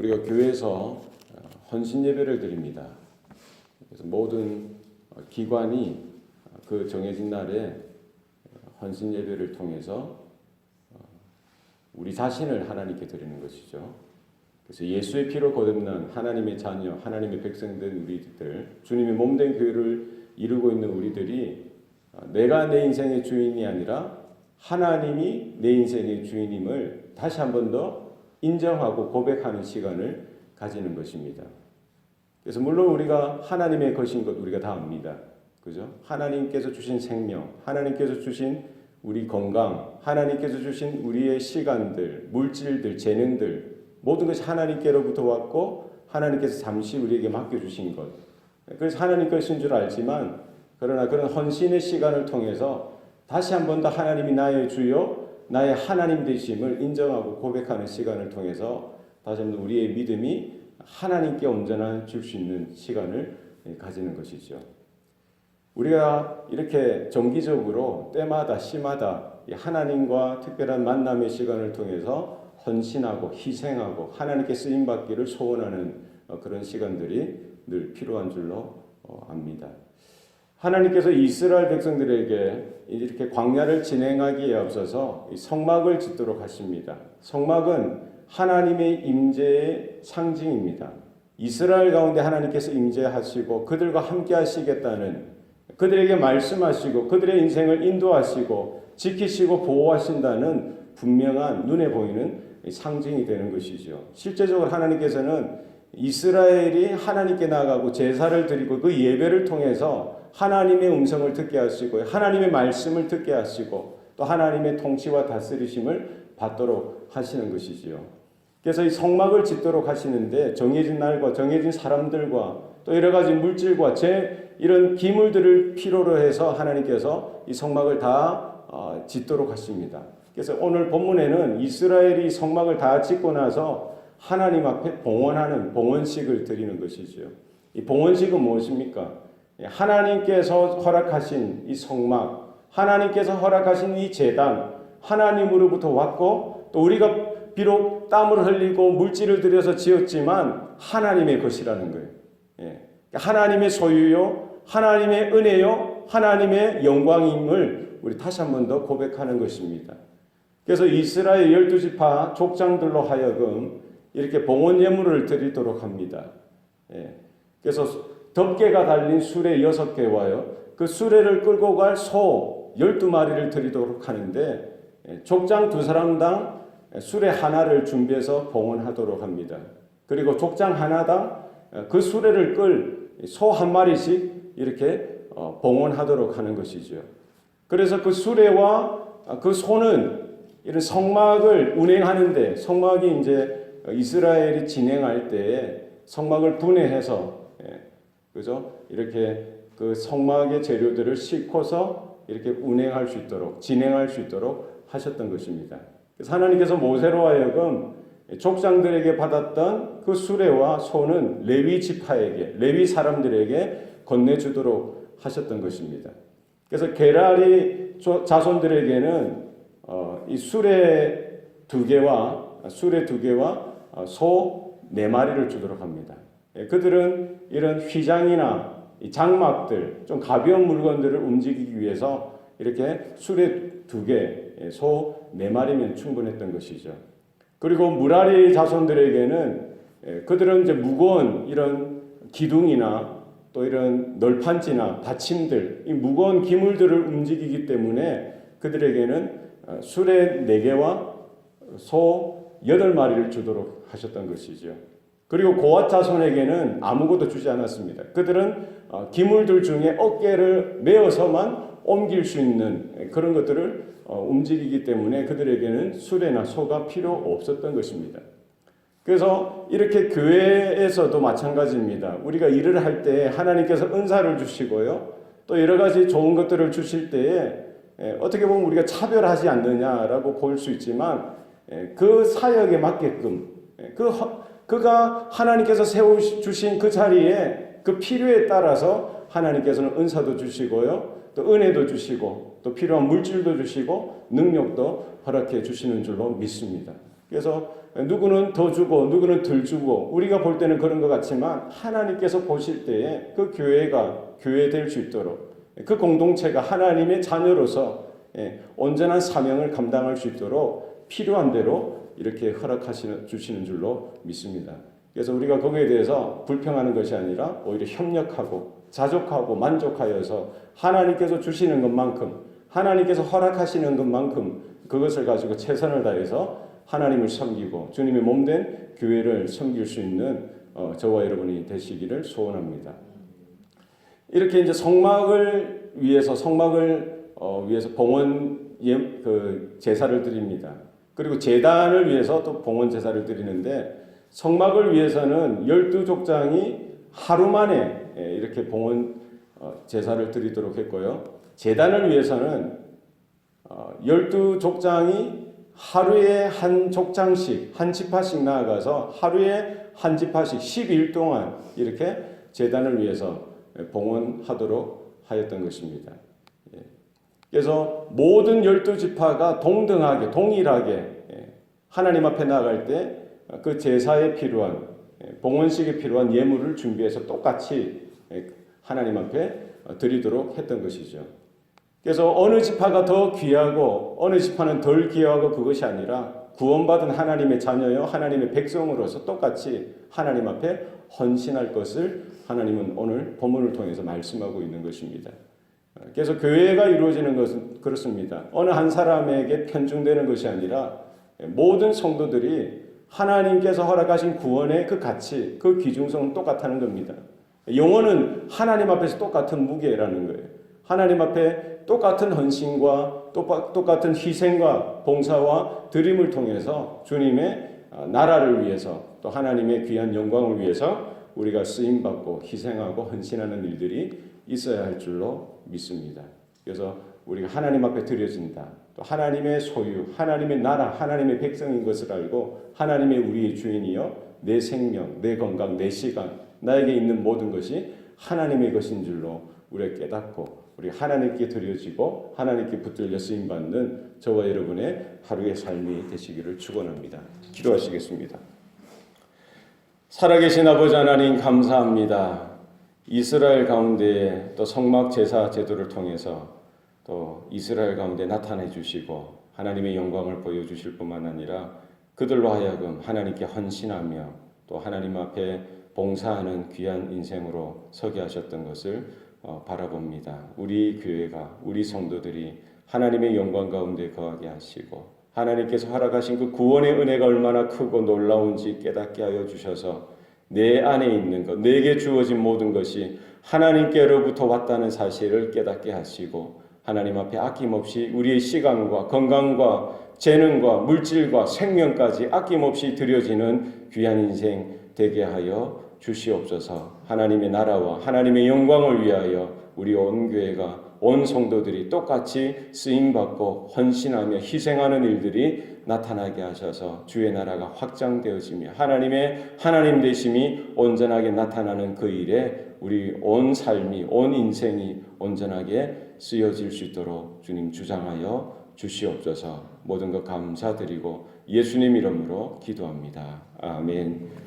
우리가 교회에서 헌신 예배를 드립니다. 그래서 모든 기관이 그 정해진 날에 헌신 예배를 통해서 우리 자신을 하나님께 드리는 것이죠. 그래서 예수의 피로 거듭난 하나님의 자녀, 하나님의 백성된 우리들, 주님의 몸된 교회를 이루고 있는 우리들이 내가 내 인생의 주인이 아니라 하나님이 내 인생의 주인임을 다시 한 번 더 인정하고 고백하는 시간을 가지는 것입니다. 그래서 물론 우리가 하나님의 것인 것 우리가 다 압니다. 그죠? 하나님께서 주신 생명, 하나님께서 주신 우리 건강, 하나님께서 주신 우리의 시간들, 물질들, 재능들 모든 것이 하나님께로부터 왔고 하나님께서 잠시 우리에게 맡겨주신 것. 그래서 하나님 것인 줄 알지만 그러나 그런 헌신의 시간을 통해서 다시 한 번 더 하나님이 나의 주요, 나의 하나님 되심을 인정하고 고백하는 시간을 통해서 다시 한 번 우리의 믿음이 하나님께 온전한 줄 수 있는 시간을 가지는 것이죠. 우리가 이렇게 정기적으로 때마다 시마다 하나님과 특별한 만남의 시간을 통해서 헌신하고 희생하고 하나님께 쓰임받기를 소원하는 그런 시간들이 늘 필요한 줄로 압니다. 하나님께서 이스라엘 백성들에게 이렇게 광야를 진행하기에 앞서서 성막을 짓도록 하십니다. 성막은 하나님의 임재의 상징입니다. 이스라엘 가운데 하나님께서 임재하시고 그들과 함께 하시겠다는, 그들에게 말씀하시고 그들의 인생을 인도하시고 지키시고 보호하신다는 분명한 눈에 보이는 상징이 되는 것이죠. 실제적으로 하나님께서는 이스라엘이 하나님께 나아가고 제사를 드리고 그 예배를 통해서 하나님의 음성을 듣게 하시고 하나님의 말씀을 듣게 하시고 또 하나님의 통치와 다스리심을 받도록 하시는 것이지요. 그래서 이 성막을 짓도록 하시는데 정해진 날과 정해진 사람들과 또 여러 가지 물질과 이런 기물들을 필요로 해서 하나님께서 이 성막을 다 짓도록 하십니다. 그래서 오늘 본문에는 이스라엘이 성막을 다 짓고 나서 하나님 앞에 봉헌하는 봉헌식을 드리는 것이죠. 이 봉헌식은 무엇입니까? 하나님께서 허락하신 이 성막, 하나님께서 허락하신 이 제단, 하나님으로부터 왔고 또 우리가 비록 땀을 흘리고 물질을 들여서 지었지만 하나님의 것이라는 거예요. 하나님의 소유요, 하나님의 은혜요, 하나님의 영광임을 우리 다시 한 번 더 고백하는 것입니다. 그래서 이스라엘 12지파 족장들로 하여금 이렇게 봉헌 예물을 드리도록 합니다. 그래서 덮개가 달린 수레 6개와요. 그 수레를 끌고 갈 소 12마리를 드리도록 하는데 족장 2사람당 수레 하나를 준비해서 봉헌하도록 합니다. 그리고 족장 하나당 그 수레를 끌 소 1마리씩 이렇게 봉헌하도록 하는 것이죠. 그래서 그 수레와 그 소는 이런 성막을 운행하는데, 성막이 이제 이스라엘이 진행할 때 성막을 분해해서 그죠? 이렇게 그 성막의 재료들을 싣고서 이렇게 운행할 수 있도록, 진행할 수 있도록 하셨던 것입니다. 그래서 하나님께서 모세로 하여금 족장들에게 받았던 그 수레와 소는 레위 지파에게, 레위 사람들에게 건네주도록 하셨던 것입니다. 그래서 게라리 자손들에게는 이 수레 2개와 소 4마리를 주도록 합니다. 그들은 이런 휘장이나 장막들, 좀 가벼운 물건들을 움직이기 위해서 이렇게 수레 2개, 소 4마리면 충분했던 것이죠. 그리고 무라리 자손들에게는 그들은 이제 무거운 이런 기둥이나 또 이런 널판지나 받침들, 이 무거운 기물들을 움직이기 때문에 그들에게는 수레 4개와 소 8마리를 주도록 하셨던 것이죠. 그리고 고앗 자손에게는 아무것도 주지 않았습니다. 그들은 기물들 중에 어깨를 메어서만 옮길 수 있는 그런 것들을 움직이기 때문에 그들에게는 수레나 소가 필요 없었던 것입니다. 그래서 이렇게 교회에서도 마찬가지입니다. 우리가 일을 할 때 하나님께서 은사를 주시고요. 또 여러 가지 좋은 것들을 주실 때에 어떻게 보면 우리가 차별하지 않느냐라고 볼 수 있지만 그 사역에 맞게끔 그가 하나님께서 세워주신 그 자리에 그 필요에 따라서 하나님께서는 은사도 주시고요. 또 은혜도 주시고 또 필요한 물질도 주시고 능력도 허락해 주시는 줄로 믿습니다. 그래서 누구는 더 주고 누구는 덜 주고 우리가 볼 때는 그런 것 같지만 하나님께서 보실 때에 그 교회가 교회될 수 있도록 그 공동체가 하나님의 자녀로서 온전한 사명을 감당할 수 있도록 필요한 대로 이렇게 주시는 줄로 믿습니다. 그래서 우리가 거기에 대해서 불평하는 것이 아니라 오히려 협력하고 자족하고 만족하여서 하나님께서 주시는 것만큼 하나님께서 허락하시는 것만큼 그것을 가지고 최선을 다해서 하나님을 섬기고 주님의 몸된 교회를 섬길 수 있는 저와 여러분이 되시기를 소원합니다. 이렇게 이제 성막을 위해서 봉헌 제사를 드립니다. 그리고 제단을 위해서 또 봉헌 제사를 드리는데 성막을 위해서는 12족장이 하루 만에 이렇게 봉헌 제사를 드리도록 했고요. 제단을 위해서는 12족장이 하루에 한 족장씩 한 지파씩 나아가서 하루에 한 지파씩 10일 동안 이렇게 제단을 위해서 봉헌하도록 하였던 것입니다. 그래서 모든 12지파가 동일하게 하나님 앞에 나아갈 때 그 제사에 필요한 봉헌식에 필요한 예물을 준비해서 똑같이 하나님 앞에 드리도록 했던 것이죠. 그래서 어느 지파가 더 귀하고 어느 지파는 덜 귀하고 그것이 아니라 구원받은 하나님의 자녀요 하나님의 백성으로서 똑같이 하나님 앞에 헌신할 것을 하나님은 오늘 본문을 통해서 말씀하고 있는 것입니다. 그래서 교회가 이루어지는 것은 그렇습니다. 어느 한 사람에게 편중되는 것이 아니라 모든 성도들이 하나님께서 허락하신 구원의 그 가치, 그 기중성은 똑같다는 겁니다. 영혼은 하나님 앞에서 똑같은 무게라는 거예요. 하나님 앞에 똑같은 헌신과 똑같은 희생과 봉사와 드림을 통해서 주님의 나라를 위해서 또 하나님의 귀한 영광을 위해서 우리가 쓰임받고 희생하고 헌신하는 일들이 있어야 할 줄로 믿습니다. 그래서 우리가 하나님 앞에 드려진다. 또 하나님의 소유, 하나님의 나라, 하나님의 백성인 것을 알고 하나님의 우리의 주인이요 내 생명, 내 건강, 내 시간, 나에게 있는 모든 것이 하나님의 것인 줄로 우리가 깨닫고 우리 하나님께 드려지고 하나님께 붙들려 쓰임받는 저와 여러분의 하루의 삶이 되시기를 축원합니다. 기도하시겠습니다. 살아계신 아버지 하나님 감사합니다. 이스라엘 가운데 또 성막 제사 제도를 통해서 또 이스라엘 가운데 나타내 주시고 하나님의 영광을 보여주실 뿐만 아니라 그들로 하여금 하나님께 헌신하며 또 하나님 앞에 봉사하는 귀한 인생으로 서게 하셨던 것을 바라봅니다. 우리 교회가 우리 성도들이 하나님의 영광 가운데 거하게 하시고 하나님께서 허락하신 그 구원의 은혜가 얼마나 크고 놀라운지 깨닫게 하여 주셔서 내 안에 있는 것, 내게 주어진 모든 것이 하나님께로부터 왔다는 사실을 깨닫게 하시고 하나님 앞에 아낌없이 우리의 시간과 건강과 재능과 물질과 생명까지 아낌없이 드려지는 귀한 인생 되게 하여 주시옵소서. 하나님의 나라와 하나님의 영광을 위하여 우리 온 교회가 온 성도들이 똑같이 쓰임받고 헌신하며 희생하는 일들이 나타나게 하셔서 주의 나라가 확장되어지며 하나님의 하나님 되심이 온전하게 나타나는 그 일에 우리 온 삶이 온 인생이 온전하게 쓰여질 수 있도록 주님 주장하여 주시옵소서. 모든 것 감사드리고 예수님 이름으로 기도합니다. 아멘.